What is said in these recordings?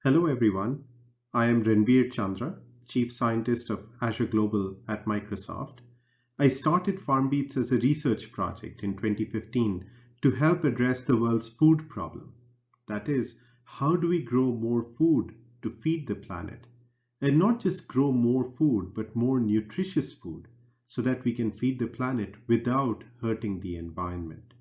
Hello everyone, I am Chandra, Chief Scientist of Azure Global at Microsoft. I started FarmBeats as a research project in 2015 to help address the world's food problem. That is, how do we grow more food to feed the planet? And not just grow more food, but more nutritious food so that we can feed the planet without hurting the environment.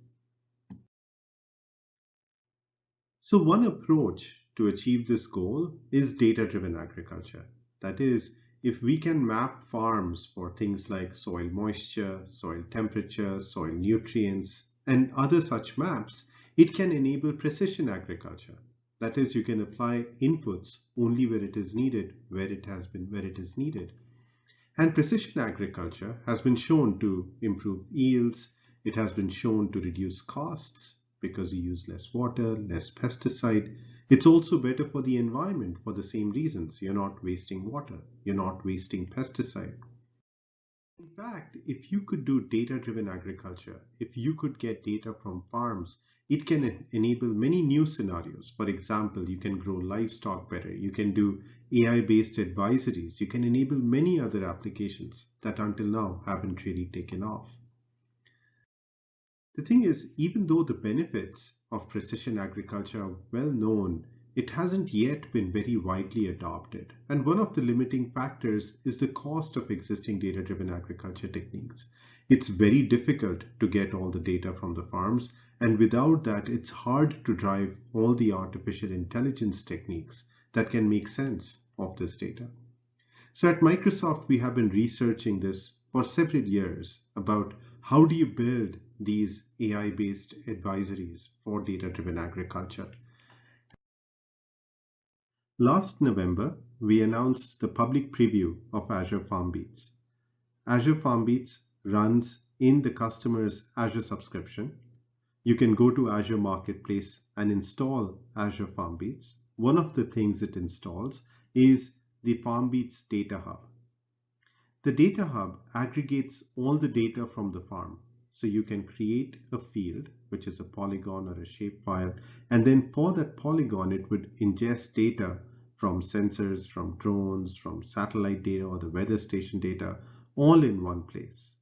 So one approach to achieve this goal is data-driven agriculture. That is, if we can map farms for things like soil moisture, soil temperature, soil nutrients, and other such maps, it can enable precision agriculture. That is, you can apply inputs only where it is needed, where it is needed. And precision agriculture has been shown to improve yields. It has been shown to reduce costs because you use less water, less pesticide. It's also better for the environment for the same reasons. You're not wasting water, you're not wasting pesticide. In fact, if you could do data-driven agriculture, if you could get data from farms, it can enable many new scenarios. For example, you can grow livestock better, you can do AI-based advisories, you can enable many other applications that until now haven't really taken off. The thing is, even though the benefits of precision agriculture are well known, it hasn't yet been very widely adopted. And one of the limiting factors is the cost of existing data-driven agriculture techniques. It's very difficult to get all the data from the farms, and without that, it's hard to drive all the artificial intelligence techniques that can make sense of this data. So at Microsoft, we have been researching this for several years about how do you build these AI-based advisories for data-driven agriculture. Last November, we announced the public preview of Azure FarmBeats. Azure FarmBeats runs in the customer's Azure subscription. You can go to Azure Marketplace and install Azure FarmBeats. One of the things it installs is the FarmBeats Data Hub. The Data Hub aggregates all the data from the farm. So you can create a field, which is a polygon or a shapefile, and then for that polygon, it would ingest data from sensors, from drones, from satellite data or the weather station data, all in one place.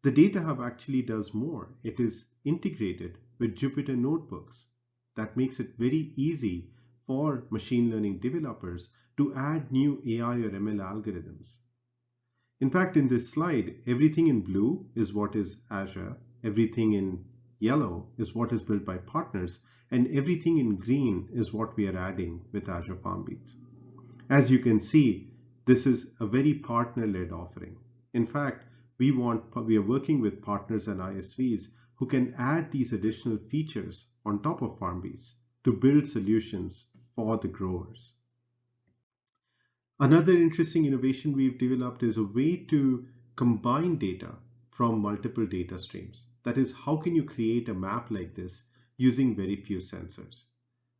The Data Hub actually does more. It is integrated with Jupyter notebooks. That makes it very easy for machine learning developers to add new AI or ML algorithms. In fact, in this slide, everything in blue is what is Azure, everything in yellow is what is built by partners, and everything in green is what we are adding with Azure FarmBeats. As you can see, this is a very partner-led offering. In fact, we are working with partners and ISVs who can add these additional features on top of FarmBeats to build solutions for the growers. Another interesting innovation we've developed is a way to combine data from multiple data streams. That is, how can you create a map like this using very few sensors?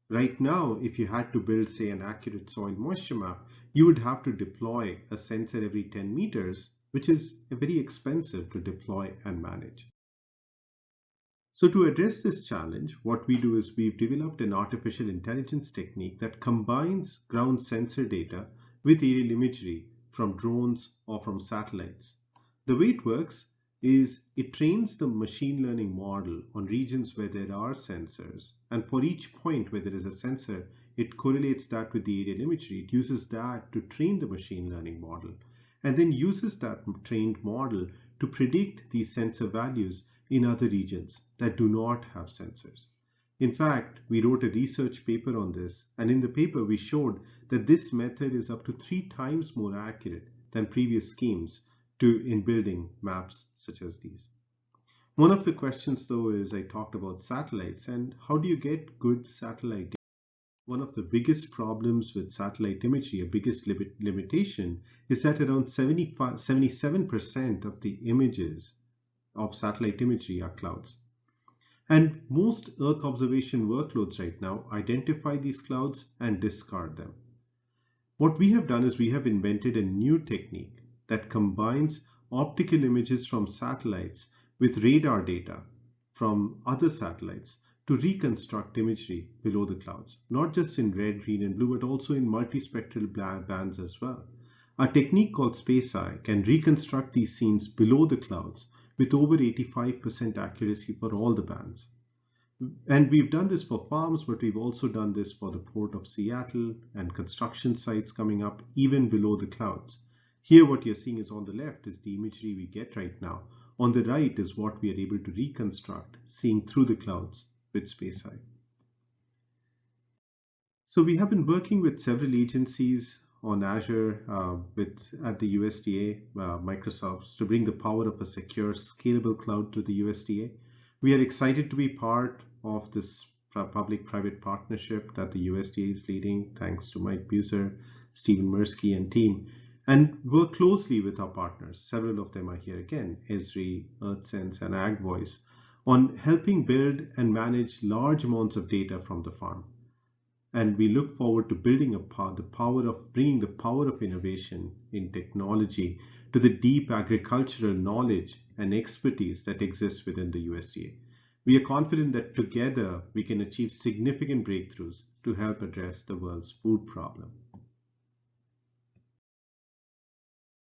Right now, if you had to build, say, an accurate soil moisture map, you would have to deploy a sensor every 10 meters, which is very expensive to deploy and manage. So to address this challenge, what we do is we've developed an artificial intelligence technique that combines ground sensor data with aerial imagery from drones or from satellites. The way it works is it trains the machine learning model on regions where there are sensors, and for each point where there is a sensor, it correlates that with the aerial imagery. It uses that to train the machine learning model, and then uses that trained model to predict these sensor values in other regions that do not have sensors. In fact, we wrote a research paper on this, and in the paper we showed that this method is up to 3 times more accurate than previous schemes in building maps such as these. One of the questions though is, I talked about satellites, and how do you get good satellite data? One of the biggest problems with satellite imagery, a biggest limitation, is that around 77% of the images of satellite imagery are clouds. And most Earth observation workloads right now identify these clouds and discard them. What we have done is we have invented a new technique that combines optical images from satellites with radar data from other satellites to reconstruct imagery below the clouds, not just in red, green, and blue, but also in multispectral bands as well. A technique called Space Eye can reconstruct these scenes below the clouds with over 85% accuracy for all the bands. And we've done this for farms, but we've also done this for the Port of Seattle and construction sites coming up even below the clouds. Here, what you're seeing is on the left is the imagery we get right now. On the right is what we are able to reconstruct, seeing through the clouds with Space Eye. So we have been working with several agencies on Azure at the USDA, Microsoft, to bring the power of a secure, scalable cloud to the USDA. We are excited to be part of this public-private partnership that the USDA is leading, thanks to Mike Buser, Stephen Mirsky, and team, and work closely with our partners. Several of them are here again, Esri, EarthSense, and AgVoice, on helping build and manage large amounts of data from the farm. And we look forward to building bringing the power of innovation in technology to the deep agricultural knowledge and expertise that exists within the USDA. We are confident that together we can achieve significant breakthroughs to help address the world's food problem.